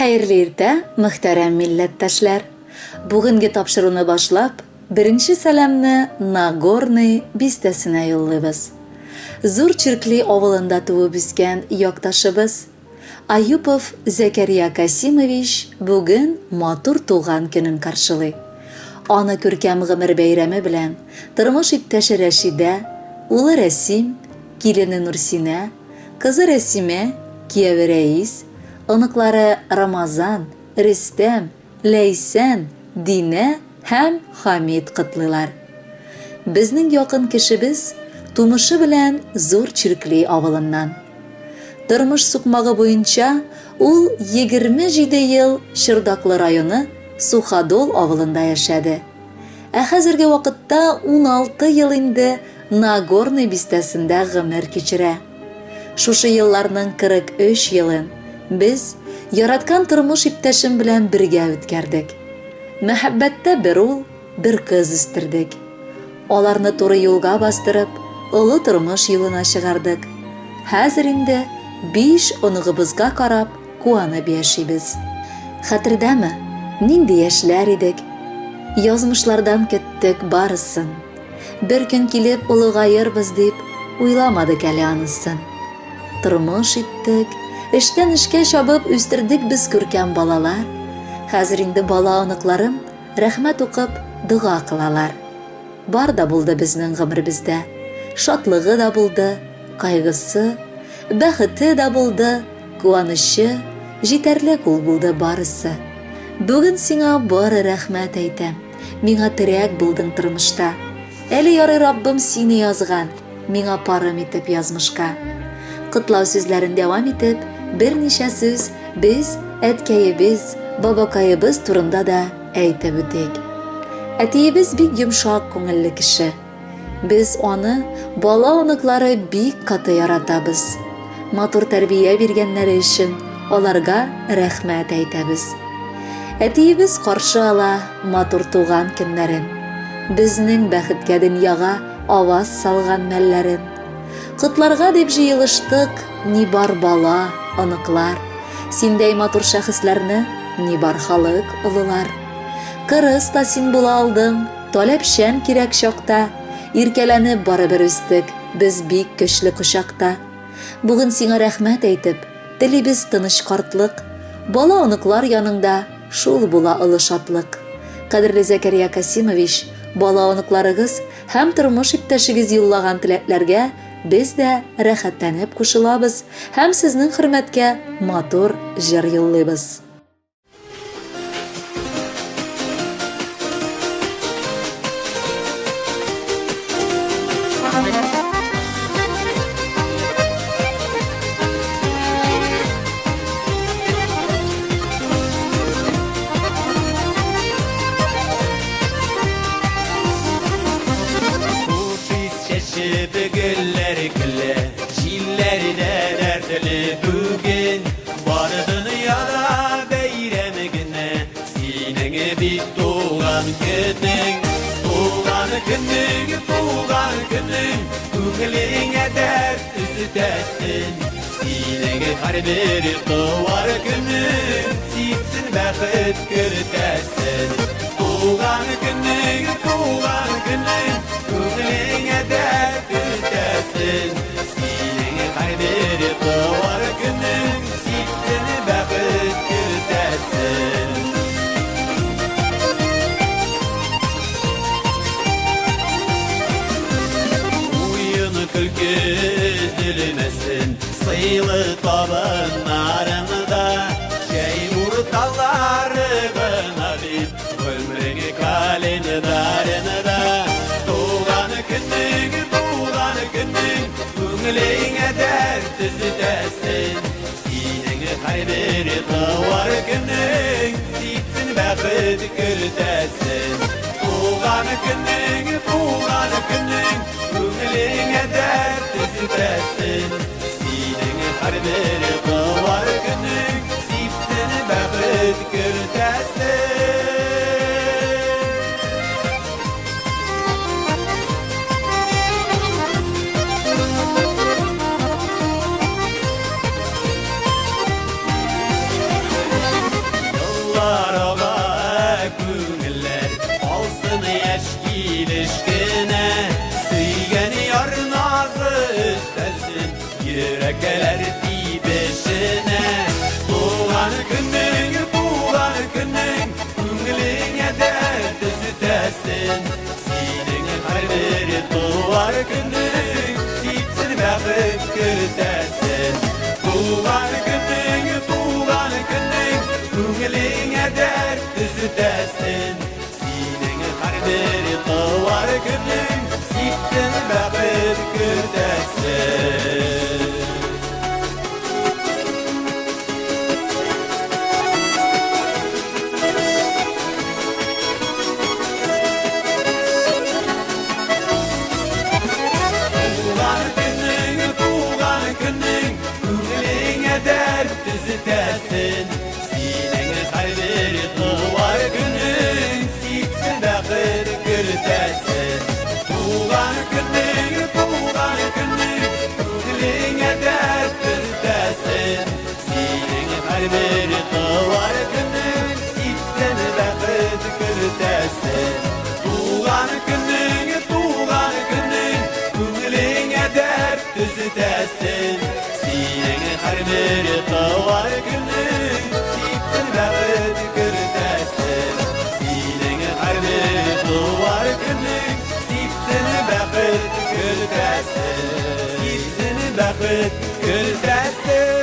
Хәерле иртә, мөхтәрәм милләттәшләр. Бүгенге тапшыруны башлап, беренче сәламны Нагорный бистәсенә юллыйбыз. Зур Чиркли авылында туып үскән якташыбыз Аюпов Зәкәрия Касимович бүген матур туган көнен каршылый. Аны күркәм гомер бәйрәме белән тормыш иптәше Рәшидә, улы Рәсим, килене Нурсинә, кызы Рәсимә, кияве Рәис, оныклары Рамазан, Рөстәм, Ләйсән, Динә һәм Хамид кытлыйлар. Безнең якын кешебез тумышы белән Зур Чиркли авылыннан. Тормыш сукмагы буенча ул 27 ел Чырдаклы районы Суходол авылында яшәде. Ә хәзерге вакытта 16 ел инде Нагорный бистәсендә гомер кичерә. Шушы елларның 43 елын без яраткан тормыш иптәшем белән бергә үткәрдек. Мәхәббәттә бер ул, бер кыз үстердек. Аларны туры юлга бастырып, олы тормыш юлына чыгардык. Хәзер инде 5 оныгыбызга карап куанып яшибез. Хәтердәме, нинди яшьләр идек? Язмышлардан көттек барысын. Бер көн килеп улыгайырбыз дип уйламадык әле анысын. Тормыш иттек, эштән эшкә чабып үстердек без күркәм балалар. Хәзер инде бала оныкларым рәхмәт укып дуга кылалар. Бар да булды безнең гомеребездә. Шатлыгы да булды, кайгысы, бәхете дә булды, куанышы, җитәрлек ул булды барысы. Бүген сиңа бары рәхмәт әйтәм. Миңа терәк булдың тормышта. Әле ярый Раббым сине язган, миңа парым итеп язмышка. Кытлау сүзләрен дәвам итеп, берничә сүз без әткәебез, бабакаебыз турында да әйтеп үтик. Әтиебез бик йомшак күңелле кеше. Без аны бала оныклары бик каты яратабыз. Матур тәрбия биргәннәре өчен аларга рәхмәт әйтәбез. Әтиебез каршы ала матур туган көннәрен. Безнең бәхеткә дөньяга аваз салган мәлләрен. Кытларга дип җыелыштык, ни бар бала, оныклар. Синдәй матур шәхесләрне ни бар халык олылар. Кырыс та син була алдың, таләпчән кирәк чакта. Иркәләнеп барыбер үстек, без бик көчле кочакта. Бүген сиңа рәхмәт әйтеп, телибез тыныч картлык. Бала оныклар яныңда шул була олы шатлык. Кадерле Зәкәрия Касимович, бала оныкларыгыз һәм тормыш иптәшегез юллаган теләкләргә без дә рәхәтләнеп кушылабыз һәм сезнең хөрмәткә матур җыр юллыйбыз. Güller gülle, çillerden erteli bugün. Var dünyada beyrem güne, senin bir doğan günün. Doğan günün, doğan günün, günglerine dert üstesin. Senin her bir doğar günün, siksin bəxet görtesin. Doğan günün, doğan günün, günglerine dert üstesin. Senin her bir doğar günün, siksin bəxet görtesin. Oyun külkü üzülmesin, sayılı tabanlarında. Şey murtallarına bir ömrünü kalendarında. Doğan günün, doğan günün, günglerine dert üstesin. Senin her bir doğar günün, siksin bəxet görtesin. Doğan günün, doğan günün, günglerine dert üstesin. Senin her bir doğar günün, siksin bəxet görtesin. күртәсен, синең һәр туар көнең, сипсен бәхет күртәсен. Туган көнең, күңелеңә дәрт төзүтәсен, синең һәр туар көнең, сипсен бәхет күртәсен. Төзетәсен, синең һәр туар көнең, сипсен бәхет күртәсен. Туган көнең, күңелеңә дәрт төзетәсен, синең һәр туар көнең, сипсен бәхет күртәсен. Туган көнең, күңелеңә дәрт төзетәсен, синең һәр туар көнең, сипсен бәхет күртәсен, синең һәр туар көнең, сипсен бәхет күртәсен, сипсен бәхет күртәсен.